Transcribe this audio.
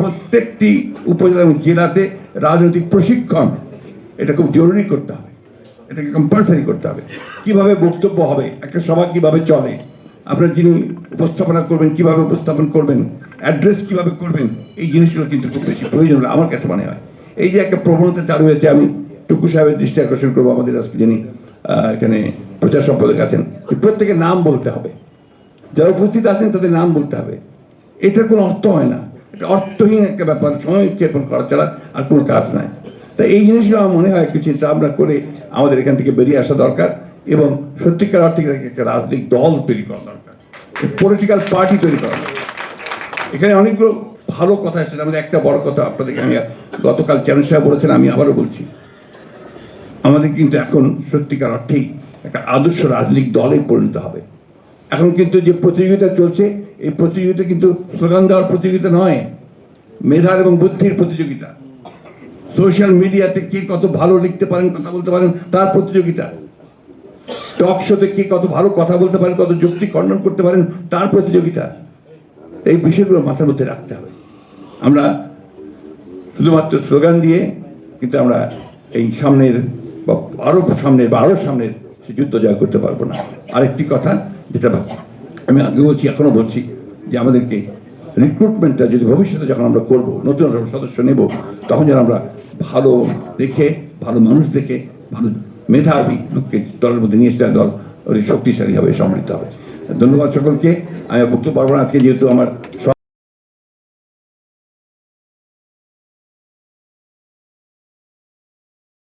প্রত্যেকটি উপজেলা এবং জেলাতে রাজনৈতিক প্রশিক্ষণ এটা খুব জরুরি করতে হবে, এটাকে কম্পালসারি করতে হবে। কিভাবে বক্তব্য হবে, একটা সভা কিভাবে চলে, আপনার যিনি উপস্থাপনা করবেন কিভাবে উপস্থাপন করবেন, অ্যাড্রেস কিভাবে করবেন, এই জিনিসগুলো কিন্তু খুব বেশি প্রয়োজন বলে আমার কাছে মনে হয়। এই যে একটা প্রবণতা চালু হয়েছে, আমি টুকু সাহেবের দৃষ্টি আকর্ষণ করবো, আমাদের আজকে যিনি এখানে প্রচার সম্পাদক আছেন, প্রত্যেকের নাম বলতে হবে, যারা উপস্থিত আছেন তাদের নাম বলতে হবে। এটার কোনো অর্থ হয় না, এটা অর্থহীন একটা ব্যাপার, সময় উৎক্ষেপণ করা ছাড়া আর কোনো কাজ নাই। তা এই জিনিসগুলো আমার মনে হয় একটু চিন্তা ভাবনা করে আমাদের এখান থেকে বেরিয়ে আসা দরকার, এবং সত্যিকার অর্থে একটা রাজনৈতিক দল তৈরি করা দরকার, পলিটিক্যাল পার্টি তৈরি করা দরকার। এখানে অনেকগুলো ভালো কথা আছে, আমাদের একটা বড় কথা আপনাদেরকে আমি গতকাল চ্যানেল সাহেব বলেছেন, আমি আবারও বলছি, আমাদের কিন্তু এখন সত্যিকার অর্থেই একটা আদর্শ রাজনৈতিক দলে পরিণত হবে। এখন কিন্তু যে প্রতিযোগিতা চলছে, এই প্রতিযোগিতা কিন্তু স্লোগান দেওয়ার প্রতিযোগিতা নয়, মেধার এবং বুদ্ধির প্রতিযোগিতা। সোশ্যাল মিডিয়াতে কে কত ভালো লিখতে পারেন, কথা বলতে পারেন, তার প্রতিযোগিতা। টক শোতে কে কত ভালো কথা বলতে পারেন, কত যুক্তি খণ্ডন করতে পারেন, তার প্রতিযোগিতা। এই বিষয়গুলো মাথার মধ্যে রাখতে হবে। আমরা শুধুমাত্র স্লোগান দিয়ে কিন্তু আমরা এই সামনের বা আরো সামনের সে যুদ্ধ জয় করতে পারবো না। আরেকটি কথা যেটা আমি আগে বলছি, এখনো বলছি, যে আমাদেরকে রিক্রুটমেন্টটা যদি ভবিষ্যতে যখন আমরা করব, নতুন সদস্য নেব, তখন যেন আমরা ভালো দেখে, ভালো মানুষ দেখে, ভালো মেধাবী লোককে দলের মধ্যে নিয়ে এসে দল শক্তিশালী হবে, সমৃদ্ধ হবে। ধন্যবাদ সকলকে। আমি বক্তব্য পারবো না আজকে, যেহেতু আমার